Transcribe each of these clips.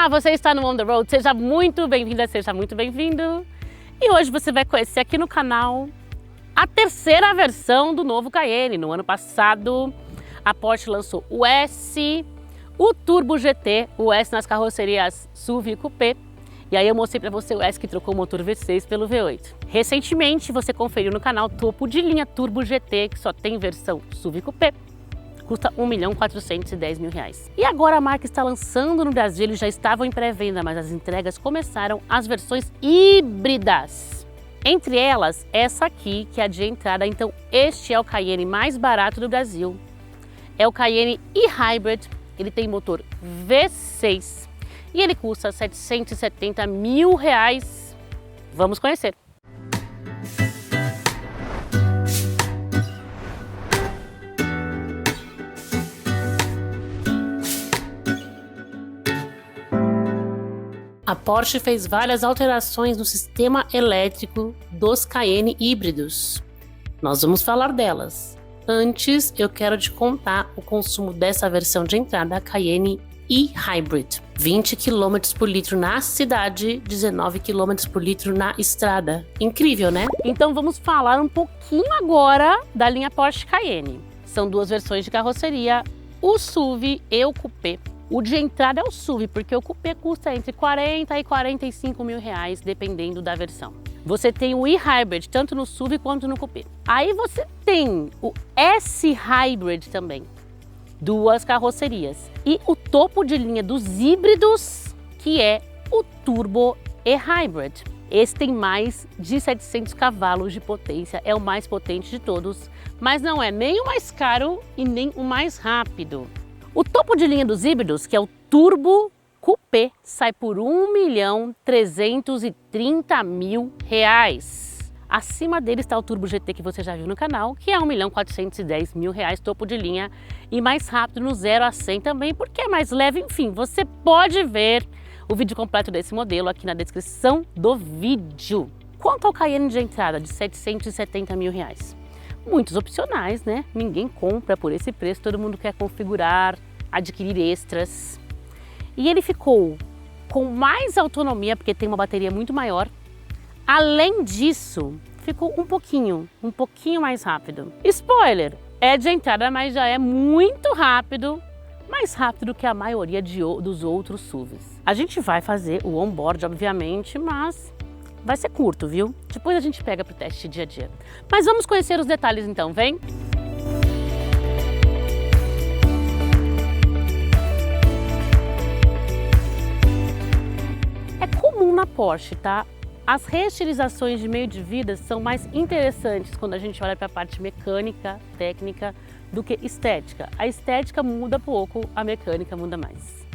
Olá, você está no On The Road, seja muito bem-vinda, seja muito bem-vindo. E hoje você vai conhecer aqui no canal a terceira versão do novo Cayenne. No ano passado, a Porsche lançou o S, o Turbo GT, o S nas carrocerias SUV e Coupé. E aí eu mostrei para você o S que trocou o motor V6 pelo V8. Recentemente você conferiu no canal topo de linha Turbo GT, que só tem versão SUV e Coupé. Custa R$1.410.000. E agora a marca está lançando no Brasil, eles já estavam em pré-venda, mas as entregas começaram as versões híbridas. Entre elas, essa aqui, que é a de entrada. Então este é o Cayenne mais barato do Brasil. É o Cayenne e-Hybrid, ele tem motor V6 e ele custa R$770.000. Vamos conhecer. A Porsche fez várias alterações no sistema elétrico dos Cayenne híbridos. Nós vamos falar delas. Antes, eu quero te contar o consumo dessa versão de entrada Cayenne e-Hybrid. 20 km por litro na cidade, 19 km por litro na estrada. Incrível, né? Então vamos falar um pouquinho agora da linha Porsche Cayenne. São duas versões de carroceria, o SUV e o Coupé. O de entrada é o SUV, porque o Coupé custa entre R$40 e R$45.000, dependendo da versão. Você tem o e-Hybrid, tanto no SUV quanto no Coupé. Aí você tem o S-Hybrid também, duas carrocerias. E o topo de linha dos híbridos, que é o Turbo e-Hybrid. Esse tem mais de 700 cavalos de potência, é o mais potente de todos, mas não é nem o mais caro e nem o mais rápido. O topo de linha dos híbridos, que é o Turbo Coupé, sai por R$1.330.000. Acima dele está o Turbo GT, que você já viu no canal, que é R$1.410.000, topo de linha, e mais rápido no 0 a 100 também, porque é mais leve. Enfim, você pode ver o vídeo completo desse modelo aqui na descrição do vídeo. Quanto ao Cayenne de entrada de R$770.000? Muitos opcionais, né? Ninguém compra por esse preço, todo mundo quer configurar, adquirir extras. E ele ficou com mais autonomia, porque tem uma bateria muito maior. Além disso, ficou um pouquinho mais rápido. Spoiler, é de entrada, mas já é muito rápido, mais rápido que a maioria dos outros SUVs. A gente vai fazer o on-board, obviamente, mas vai ser curto, viu? Depois a gente pega para o teste dia a dia. Mas vamos conhecer os detalhes então, vem? É comum na Porsche, tá? As reestilizações de meio de vida são mais interessantes quando a gente olha para a parte mecânica, técnica, do que estética. A estética muda pouco, a mecânica muda mais.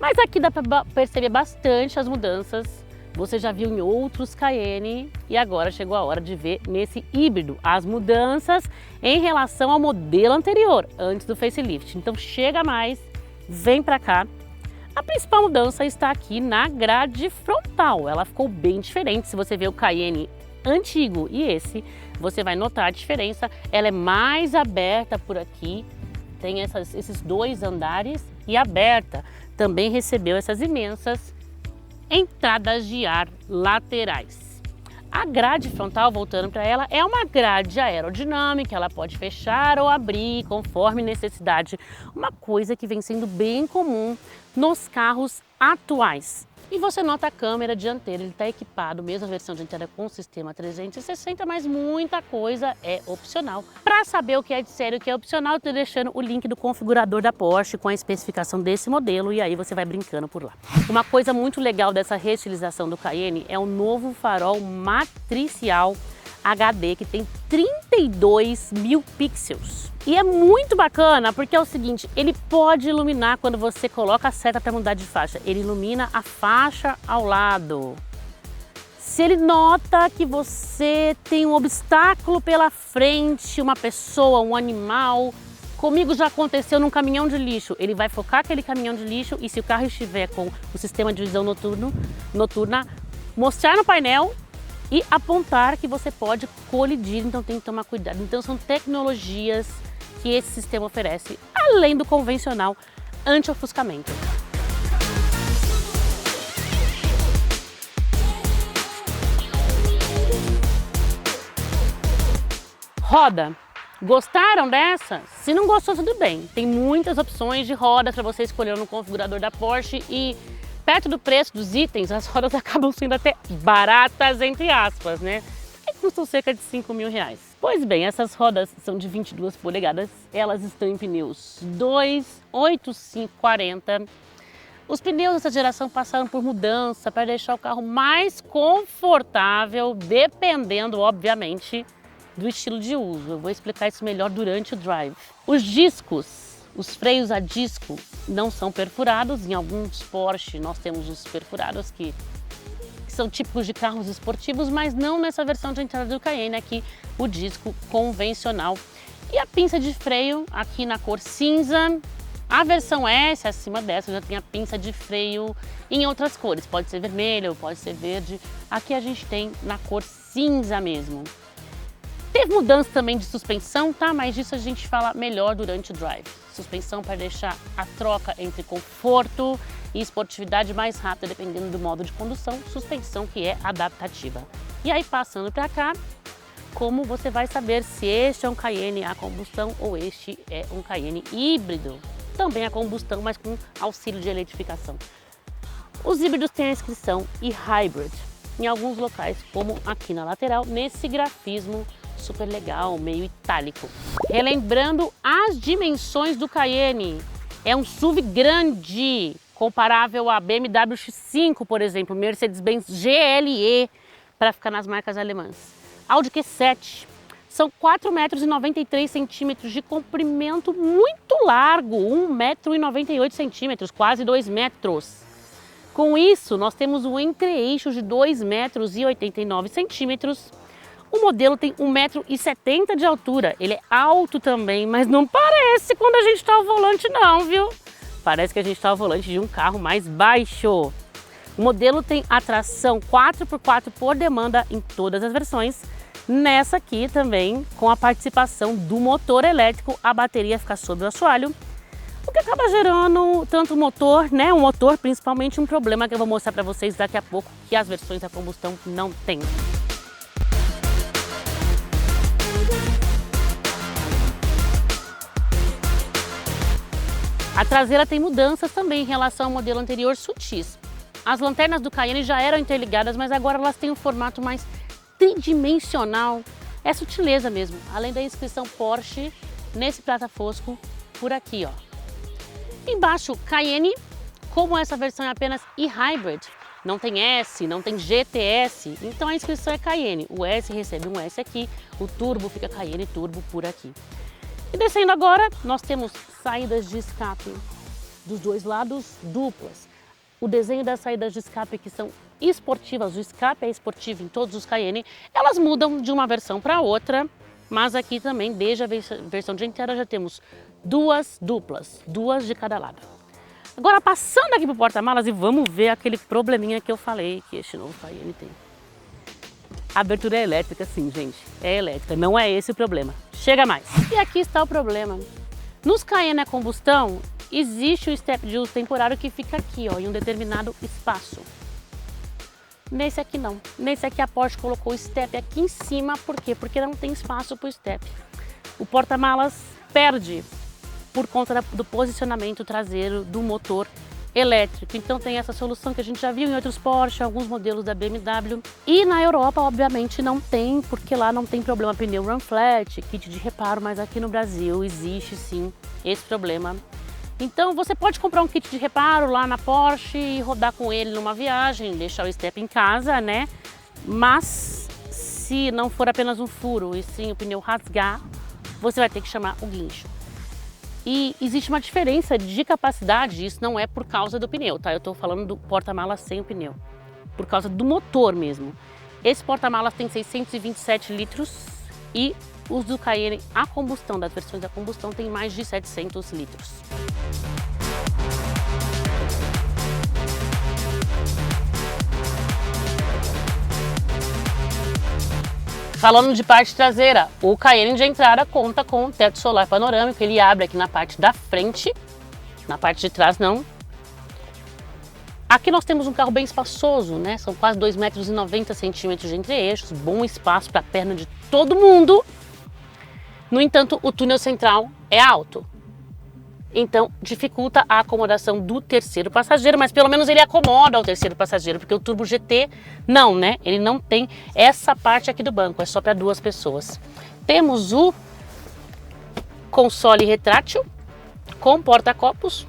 Mas aqui dá para perceber bastante as mudanças. Você já viu em outros Cayenne e agora chegou a hora de ver nesse híbrido as mudanças em relação ao modelo anterior, antes do facelift. Então chega mais, vem pra cá. A principal mudança está aqui na grade frontal, ela ficou bem diferente. Se você vê o Cayenne antigo e esse, você vai notar a diferença. Ela é mais aberta por aqui, tem esses dois andares e aberta. Também recebeu essas imensas entradas de ar laterais. A grade frontal, voltando para ela, é uma grade aerodinâmica, ela pode fechar ou abrir conforme necessidade, uma coisa que vem sendo bem comum nos carros atuais. E você nota a câmera dianteira, ele está equipado, mesmo a versão de entrada com o sistema 360, mas muita coisa é opcional. Para saber o que é de sério e o que é opcional, eu estou deixando o link do configurador da Porsche com a especificação desse modelo e aí você vai brincando por lá. Uma coisa muito legal dessa reestilização do Cayenne é o novo farol matricial HD, que tem 32.000 pixels. E é muito bacana porque é o seguinte, ele pode iluminar quando você coloca a seta para mudar de faixa. Ele ilumina a faixa ao lado. Se ele nota que você tem um obstáculo pela frente, uma pessoa, um animal, comigo já aconteceu num caminhão de lixo, ele vai focar aquele caminhão de lixo e se o carro estiver com o sistema de visão noturna, mostrar no painel e apontar que você pode colidir, então tem que tomar cuidado. Então são tecnologias que esse sistema oferece, além do convencional anti-ofuscamento. Roda. Gostaram dessa? Se não gostou, tudo bem. Tem muitas opções de rodas para você escolher no configurador da Porsche e perto do preço dos itens, as rodas acabam sendo até baratas, entre aspas, né? E custam cerca de R$5.000. Pois bem, essas rodas são de 22 polegadas, elas estão em pneus 285/40. Os pneus dessa geração passaram por mudança para deixar o carro mais confortável, dependendo, obviamente, do estilo de uso. Eu vou explicar isso melhor durante o drive. Os discos, os freios a disco não são perfurados. Em alguns Porsche nós temos os perfurados que são típicos de carros esportivos, mas não nessa versão de entrada do Cayenne, aqui o disco convencional. E a pinça de freio aqui na cor cinza. A versão S, acima dessa, já tem a pinça de freio em outras cores. Pode ser vermelho, pode ser verde. Aqui a gente tem na cor cinza mesmo. Teve mudança também de suspensão, tá? Mas disso a gente fala melhor durante o drive. Suspensão para deixar a troca entre conforto e esportividade mais rápida, dependendo do modo de condução. Suspensão que é adaptativa. E aí, passando para cá, como você vai saber se este é um Cayenne a combustão ou este é um Cayenne híbrido? Também a combustão, mas com auxílio de eletrificação. Os híbridos têm a inscrição e-hybrid em alguns locais, como aqui na lateral, nesse grafismo super legal, meio itálico. Relembrando as dimensões do Cayenne, é um SUV grande, comparável a BMW X5, por exemplo, Mercedes-Benz GLE, para ficar nas marcas alemãs. Audi Q7, são 4,93 m de comprimento muito largo, 1,98 m, quase 2 metros. Com isso, nós temos um entre-eixo de 2,89 m. O modelo tem 1,70 m de altura, ele é alto também, mas não parece quando a gente está ao volante não, viu? Parece que a gente está ao volante de um carro mais baixo. O modelo tem a tração 4x4 por demanda em todas as versões. Nessa aqui também, com a participação do motor elétrico, a bateria fica sob o assoalho, o que acaba gerando tanto o motor, né, o motor principalmente, um problema que eu vou mostrar para vocês daqui a pouco, que as versões a combustão não têm. A traseira tem mudanças também em relação ao modelo anterior, sutis. As lanternas do Cayenne já eram interligadas, mas agora elas têm um formato mais tridimensional. É sutileza mesmo, além da inscrição Porsche nesse prata fosco por aqui, ó. Embaixo, Cayenne, como essa versão é apenas e-hybrid, não tem S, não tem GTS, então a inscrição é Cayenne. O S recebe um S aqui, o turbo fica Cayenne Turbo por aqui. E descendo agora, nós temos saídas de escape dos dois lados duplas. O desenho das saídas de escape que são esportivas, o escape é esportivo em todos os Cayenne, elas mudam de uma versão para outra, mas aqui também, desde a versão dianteira, já temos duas duplas, duas de cada lado. Agora, passando aqui para o porta-malas e vamos ver aquele probleminha que eu falei que este novo Cayenne tem. A abertura é elétrica, sim, gente, é elétrica, não é esse o problema. Chega mais. E aqui está o problema. Nos Cayenne a combustão, existe o step de uso temporário que fica aqui, ó, em um determinado espaço. Nesse aqui não. Nesse aqui a Porsche colocou o step aqui em cima, por quê? Porque não tem espaço para o step. O porta-malas perde por conta do posicionamento traseiro do motor elétrico. Então tem essa solução que a gente já viu em outros Porsche, alguns modelos da BMW. E na Europa, obviamente, não tem, porque lá não tem problema pneu run flat, kit de reparo, mas aqui no Brasil existe sim esse problema. Então você pode comprar um kit de reparo lá na Porsche e rodar com ele numa viagem, deixar o step em casa, né? Mas se não for apenas um furo e sim o pneu rasgar, você vai ter que chamar o guincho. E existe uma diferença de capacidade, isso não é por causa do pneu, tá? Eu tô falando do porta-malas sem o pneu, por causa do motor mesmo. Esse porta-malas tem 627 litros e os do Cayenne a combustão, das versões a combustão, tem mais de 700 litros. Falando de parte traseira, o Cayenne de entrada conta com um teto solar panorâmico, ele abre aqui na parte da frente, na parte de trás não. Aqui nós temos um carro bem espaçoso, né? São quase 2,90 m de entre-eixos, bom espaço para a perna de todo mundo. No entanto, o túnel central é alto. Então, dificulta a acomodação do terceiro passageiro, mas pelo menos ele acomoda o terceiro passageiro, porque o Turbo GT não, né? Ele não tem essa parte aqui do banco, é só para 2 pessoas. Temos o console retrátil com porta-copos.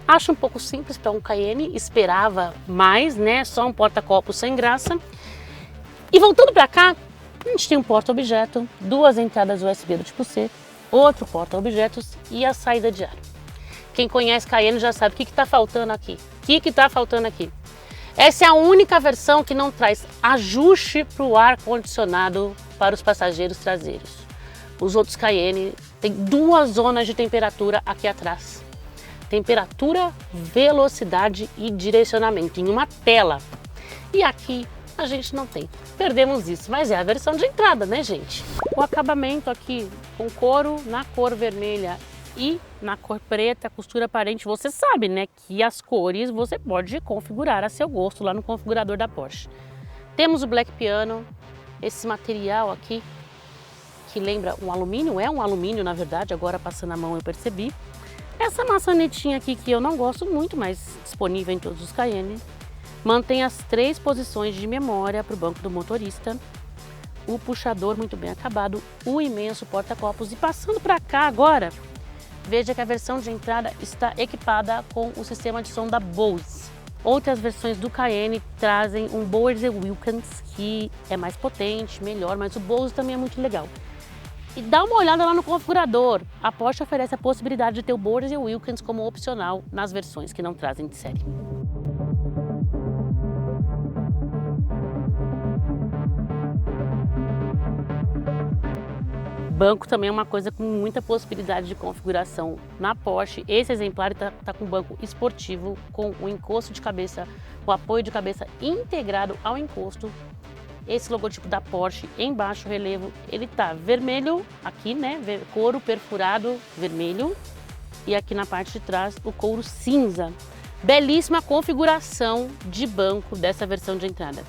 Acho um pouco simples para um Cayenne, esperava mais, né? Só um porta-copos sem graça. E voltando para cá, a gente tem um porta-objeto, 2 entradas USB do tipo C, outro porta-objetos e a saída de ar. Quem conhece Cayenne já sabe o que está faltando aqui. O que está faltando aqui? Essa é a única versão que não traz ajuste para o ar-condicionado para os passageiros traseiros. Os outros Cayenne têm 2 zonas de temperatura aqui atrás. Temperatura, velocidade e direcionamento em uma tela. E aqui a gente não tem. Perdemos isso, mas é a versão de entrada, né, gente? O acabamento aqui com couro na cor vermelha e na cor preta, costura aparente, você sabe, né, que as cores você pode configurar a seu gosto lá no configurador da Porsche. Temos o Black Piano, esse material aqui que lembra um alumínio, é um alumínio na verdade, agora passando a mão eu percebi. Essa maçanetinha aqui que eu não gosto muito, mas disponível em todos os Cayenne. Mantém as 3 posições de memória para o banco do motorista. O puxador muito bem acabado, o imenso porta-copos. E passando para cá agora, veja que a versão de entrada está equipada com o sistema de som da Bose. Outras versões do Cayenne trazem um Bose Wilkins, que é mais potente, melhor, mas o Bose também é muito legal. E dá uma olhada lá no configurador. A Porsche oferece a possibilidade de ter o Bose Wilkins como opcional nas versões que não trazem de série. Banco também é uma coisa com muita possibilidade de configuração na Porsche. Esse exemplar está com banco esportivo, com o encosto de cabeça, o apoio de cabeça integrado ao encosto. Esse logotipo da Porsche em baixo relevo, ele tá vermelho aqui, né? Couro perfurado vermelho. E aqui na parte de trás o couro cinza. Belíssima configuração de banco dessa versão de entrada.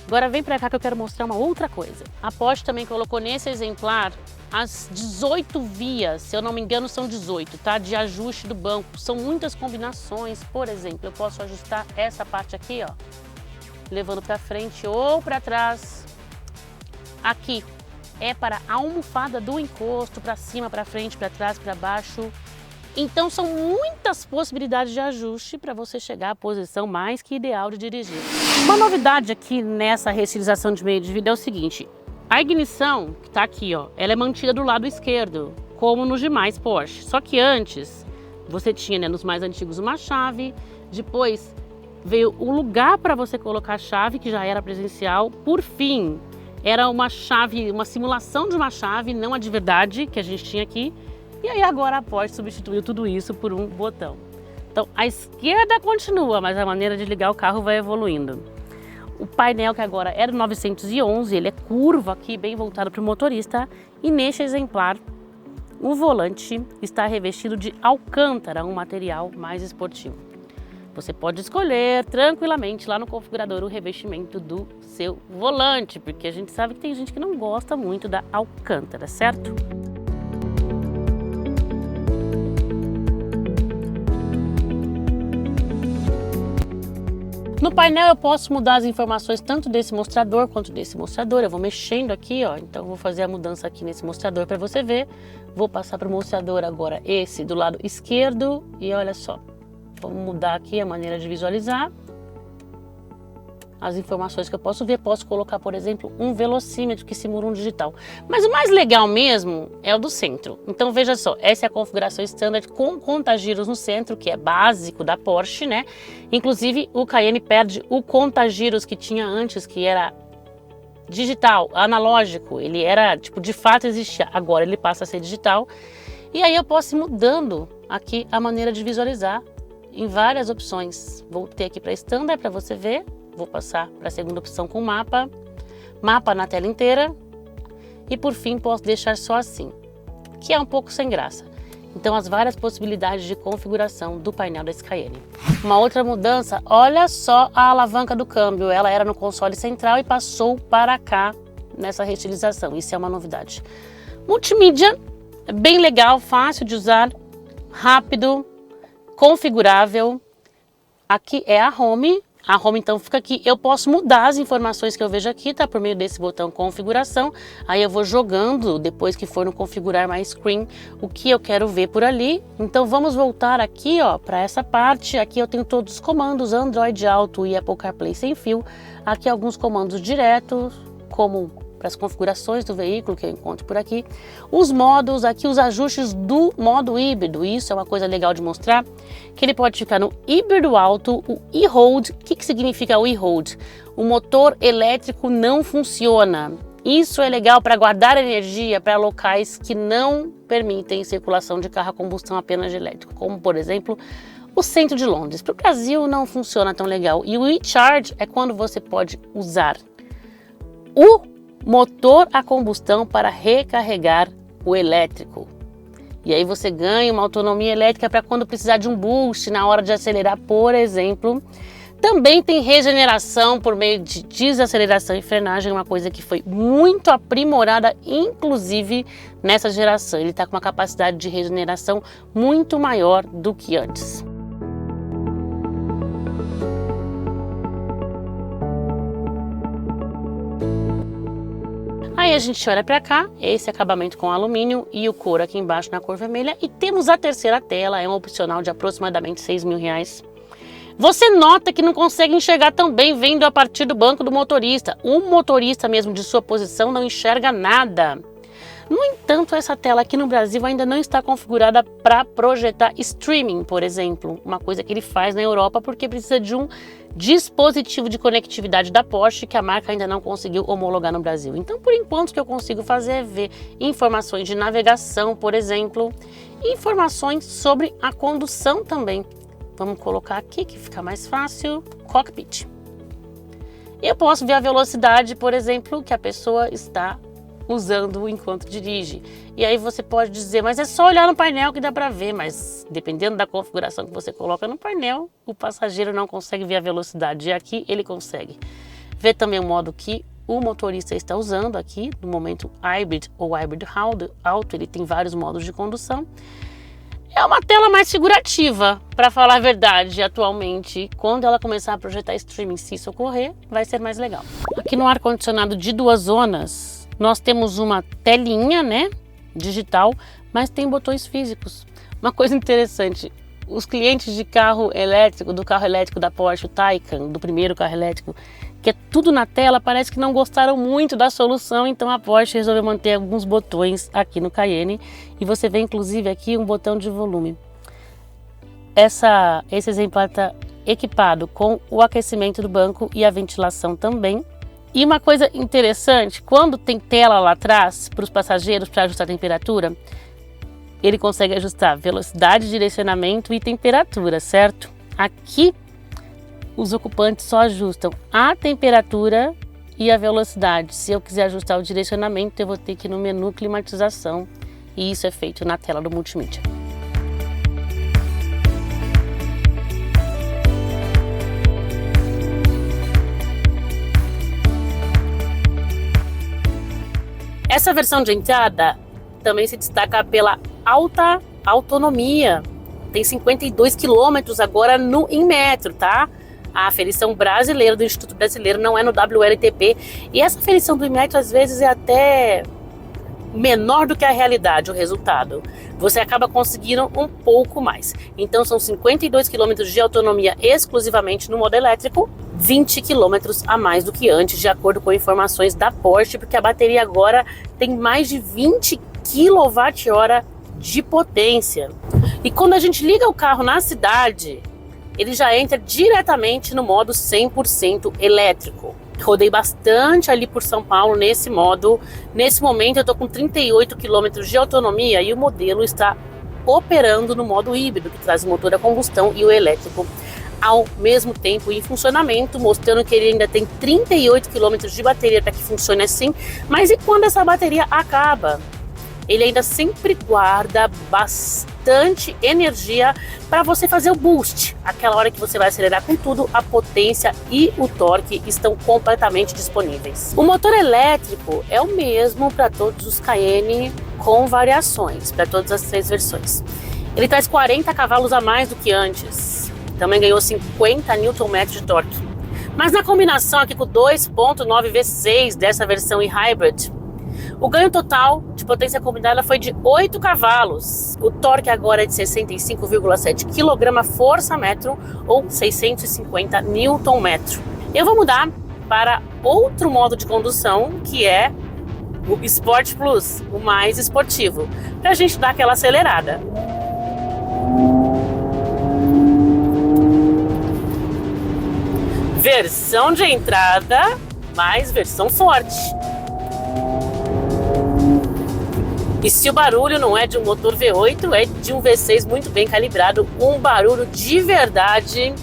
Agora vem para cá que eu quero mostrar uma outra coisa. A Porsche também colocou nesse exemplar as 18 vias, se eu não me engano são 18, tá? De ajuste do banco. São muitas combinações. Por exemplo, eu posso ajustar essa parte aqui, ó, levando para frente ou para trás. Aqui é para a almofada do encosto, para cima, para frente, para trás, para baixo. Então são muitas possibilidades de ajuste para você chegar à posição mais que ideal de dirigir. Uma novidade aqui nessa restilização de meio de vida é o seguinte: a ignição, que está aqui, ó, ela é mantida do lado esquerdo, como nos demais Porsche. Só que antes você tinha, né, nos mais antigos uma chave, depois veio o lugar para você colocar a chave, que já era presencial. Por fim, era uma chave, uma simulação de uma chave, não a de verdade que a gente tinha aqui. E aí agora a Porsche substituiu tudo isso por um botão. Então a esquerda continua, mas a maneira de ligar o carro vai evoluindo. O painel, que agora era 911, ele é curvo aqui, bem voltado para o motorista. E neste exemplar, o volante está revestido de alcântara, um material mais esportivo. Você pode escolher tranquilamente lá no configurador o revestimento do seu volante, porque a gente sabe que tem gente que não gosta muito da alcântara, certo? No painel eu posso mudar as informações tanto desse mostrador quanto desse mostrador. Eu vou mexendo aqui, ó, então eu vou fazer a mudança aqui nesse mostrador para você ver. Vou passar para o mostrador agora esse do lado esquerdo e olha só. Vamos mudar aqui a maneira de visualizar as informações que eu posso ver. Posso colocar, por exemplo, um velocímetro que simula um digital. Mas o mais legal mesmo é o do centro. Então veja só, essa é a configuração standard com contagiros no centro, que é básico da Porsche, né? Inclusive o Cayenne perde o contagiros que tinha antes, que era digital, analógico. Ele era, tipo, de fato existia. Agora ele passa a ser digital. E aí eu posso ir mudando aqui a maneira de visualizar em várias opções. Vou ter aqui para standard para você ver. Vou passar para a segunda opção com mapa. Mapa na tela inteira. E por fim posso deixar só assim, que é um pouco sem graça. Então as várias possibilidades de configuração do painel da Cayenne. Uma outra mudança, olha só a alavanca do câmbio. Ela era no console central e passou para cá nessa restilização. Isso é uma novidade. Multimídia, É bem legal, fácil de usar, rápido, configurável. Aqui é a home. A home então fica aqui, eu posso mudar as informações que eu vejo aqui, tá? Por meio desse botão configuração, aí eu vou jogando, depois que for no configurar my screen, o que eu quero ver por ali. Então vamos voltar aqui, ó, para essa parte. Aqui eu tenho todos os comandos, Android Auto e Apple CarPlay sem fio. Aqui alguns comandos diretos, como para as configurações do veículo que eu encontro por aqui. Os modos, aqui os ajustes do modo híbrido, isso é uma coisa legal de mostrar, que ele pode ficar no híbrido alto, o e-hold. O que significa o e-hold? O motor elétrico não funciona. Isso é legal para guardar energia para locais que não permitem circulação de carro a combustão apenas de elétrico, como por exemplo o centro de Londres. Para o Brasil não funciona tão legal. E o e-charge é quando você pode usar o motor a combustão para recarregar o elétrico. E aí você ganha uma autonomia elétrica para quando precisar de um boost na hora de acelerar, por exemplo. Também tem regeneração por meio de desaceleração e frenagem, uma coisa que foi muito aprimorada, inclusive nessa geração. Ele está com uma capacidade de regeneração muito maior do que antes. Aí a gente olha para cá, esse acabamento com alumínio e o couro aqui embaixo na cor vermelha. E temos a terceira tela, é um opcional de aproximadamente R$6.000. Você nota que não consegue enxergar tão bem vendo a partir do banco do motorista. O motorista mesmo de sua posição não enxerga nada. No entanto, essa tela aqui no Brasil ainda não está configurada para projetar streaming, por exemplo. Uma coisa que ele faz na Europa porque precisa de um dispositivo de conectividade da Porsche que a marca ainda não conseguiu homologar no Brasil. Então, por enquanto, o que eu consigo fazer é ver informações de navegação, por exemplo, e informações sobre a condução também. Vamos colocar aqui que fica mais fácil, cockpit. Eu posso ver a velocidade, por exemplo, que a pessoa está usando enquanto dirige. E aí você pode dizer, mas é só olhar no painel que dá para ver, mas dependendo da configuração que você coloca no painel, o passageiro não consegue ver a velocidade. E aqui ele consegue ver também o modo que o motorista está usando aqui, no momento hybrid ou hybrid auto, ele tem vários modos de condução. É uma tela mais figurativa, para falar a verdade, atualmente. Quando ela começar a projetar streaming, se isso ocorrer, vai ser mais legal. Aqui no ar-condicionado de 2 zonas, nós temos uma telinha, né, digital, mas tem botões físicos. Uma coisa interessante, os clientes de carro elétrico, do carro elétrico da Porsche, o Taycan, do primeiro carro elétrico, que é tudo na tela, parece que não gostaram muito da solução, então a Porsche resolveu manter alguns botões aqui no Cayenne, e você vê inclusive aqui um botão de volume. Esse exemplar está equipado com o aquecimento do banco e a ventilação também. E uma coisa interessante, quando tem tela lá atrás para os passageiros para ajustar a temperatura, ele consegue ajustar velocidade, direcionamento e temperatura, certo? Aqui os ocupantes só ajustam a temperatura e a velocidade. Se eu quiser ajustar o direcionamento, eu vou ter que ir no menu climatização, e isso é feito na tela do multimídia. Essa versão de entrada também se destaca pela alta autonomia. Tem 52 km agora em metro, tá? A aferição brasileira do Instituto Brasileiro não é no WLTP. E essa aferição do metro às vezes é até menor do que a realidade, o resultado. Você acaba conseguindo um pouco mais. Então são 52 km de autonomia exclusivamente no modo elétrico, 20 km a mais do que antes, de acordo com informações da Porsche, porque a bateria agora tem mais de 20 kWh de potência. E quando a gente liga o carro na cidade, ele já entra diretamente no modo 100% elétrico. Rodei bastante ali por São Paulo nesse modo. Nesse momento eu estou com 38 km de autonomia e o modelo está operando no modo híbrido, que traz o motor a combustão e o elétrico ao mesmo tempo em funcionamento, mostrando que ele ainda tem 38 km de bateria para que funcione assim. Mas e quando essa bateria acaba? Ele ainda sempre guarda bastante bastante energia para você fazer o boost. Aquela hora que você vai acelerar com tudo, a potência e o torque estão completamente disponíveis. O motor elétrico é o mesmo para todos os Cayenne, com variações para todas as 3 versões. Ele traz 40 cavalos a mais do que antes. Também ganhou 50 Nm de torque. Mas na combinação aqui com 2.9 V6 dessa versão e-hybrid, o ganho total de potência combinada foi de 8 cavalos. O torque agora é de 65,7 kgfm ou 650 Nm. Eu vou mudar para outro modo de condução, que é o Sport Plus, o mais esportivo, para a gente dar aquela acelerada. Versão de entrada, mais versão forte. E se o barulho não é de um motor V8, é de um V6 muito bem calibrado, um barulho de verdade.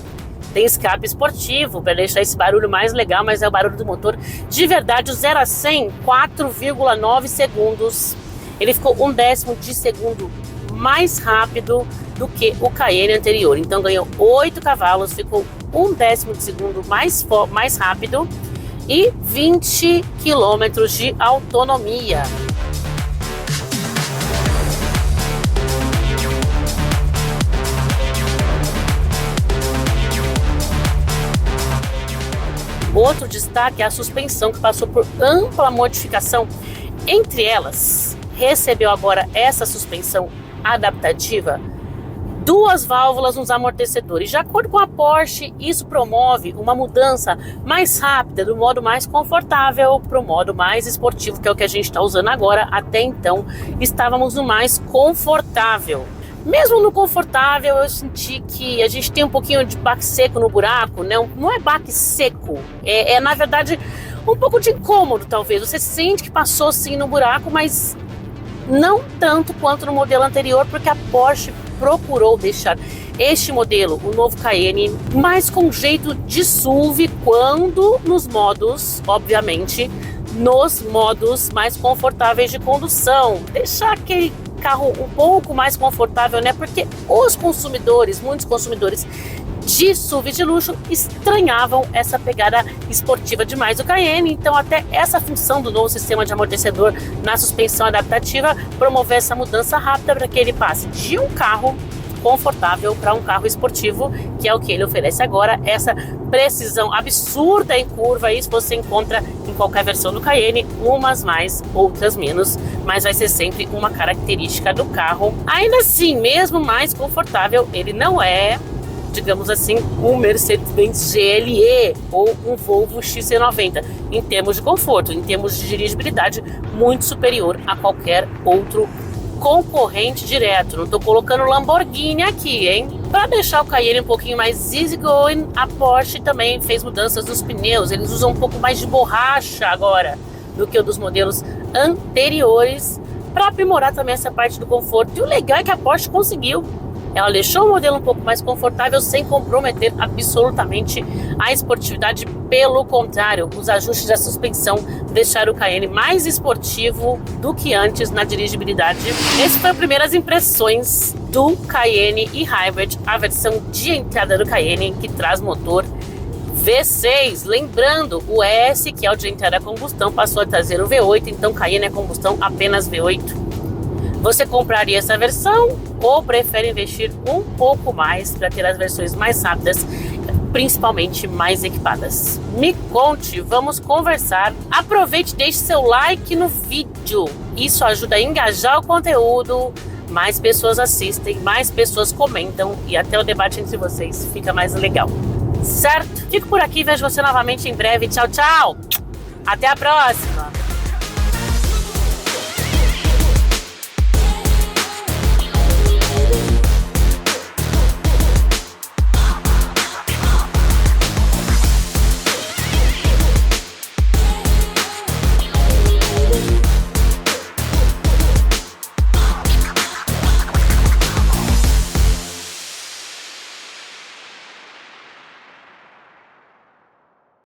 Tem escape esportivo para deixar esse barulho mais legal, mas é o barulho do motor de verdade. O 0 a 100, 4,9 segundos. Ele ficou 1/10 de segundo mais rápido do que o Cayenne anterior. Então ganhou 8 cavalos, ficou 1/10 de segundo mais rápido e 20 km de autonomia. Outro destaque é a suspensão, que passou por ampla modificação. Entre elas, recebeu agora essa suspensão adaptativa, 2 válvulas nos amortecedores. De acordo com a Porsche, isso promove uma mudança mais rápida, do modo mais confortável para o modo mais esportivo, que é o que a gente está usando agora. Até então, estávamos no mais confortável. Mesmo no confortável, eu senti que a gente tem um pouquinho de baque seco no buraco, né? Não é baque seco, na verdade um pouco de incômodo talvez. Você sente que passou sim no buraco, mas não tanto quanto no modelo anterior, porque a Porsche procurou deixar este modelo, o novo Cayenne, mais com jeito de SUV, quando nos modos, obviamente, nos modos mais confortáveis de condução. Deixar aquele carro um pouco mais confortável, né? Porque os consumidores, muitos consumidores de SUV de luxo, estranhavam essa pegada esportiva demais do Cayenne. Então até essa função do novo sistema de amortecedor na suspensão adaptativa promover essa mudança rápida para que ele passe de um carro confortável para um carro esportivo, que é o que ele oferece agora. Essa precisão absurda em curva, isso você encontra em qualquer versão do Cayenne, umas mais, outras menos, mas vai ser sempre uma característica do carro. Ainda assim, mesmo mais confortável, ele não é, digamos assim, um Mercedes-Benz GLE ou um Volvo XC90 em termos de conforto, em termos de dirigibilidade, muito superior a qualquer outro concorrente direto. Não estou colocando Lamborghini aqui, hein? Para deixar o Cayenne um pouquinho mais easygoing, a Porsche também fez mudanças nos pneus. Eles usam um pouco mais de borracha agora do que o dos modelos anteriores, para aprimorar também essa parte do conforto. E o legal é que a Porsche conseguiu. Ela deixou o modelo um pouco mais confortável sem comprometer absolutamente a esportividade. Pelo contrário, os ajustes da suspensão deixaram o Cayenne mais esportivo do que antes na dirigibilidade. Essas foram as primeiras impressões do Cayenne e-Hybrid, a versão de entrada do Cayenne, que traz motor V6. Lembrando, o S, que é o de entrada a combustão, passou a trazer o V8, então Cayenne é combustão apenas V8. Você compraria essa versão ou prefere investir um pouco mais para ter as versões mais rápidas, principalmente mais equipadas? Me conte, vamos conversar. Aproveite e deixe seu like no vídeo. Isso ajuda a engajar o conteúdo, mais pessoas assistem, mais pessoas comentam e até o debate entre vocês fica mais legal. Certo? Fico por aqui, vejo você novamente em breve. Tchau, tchau! Até a próxima!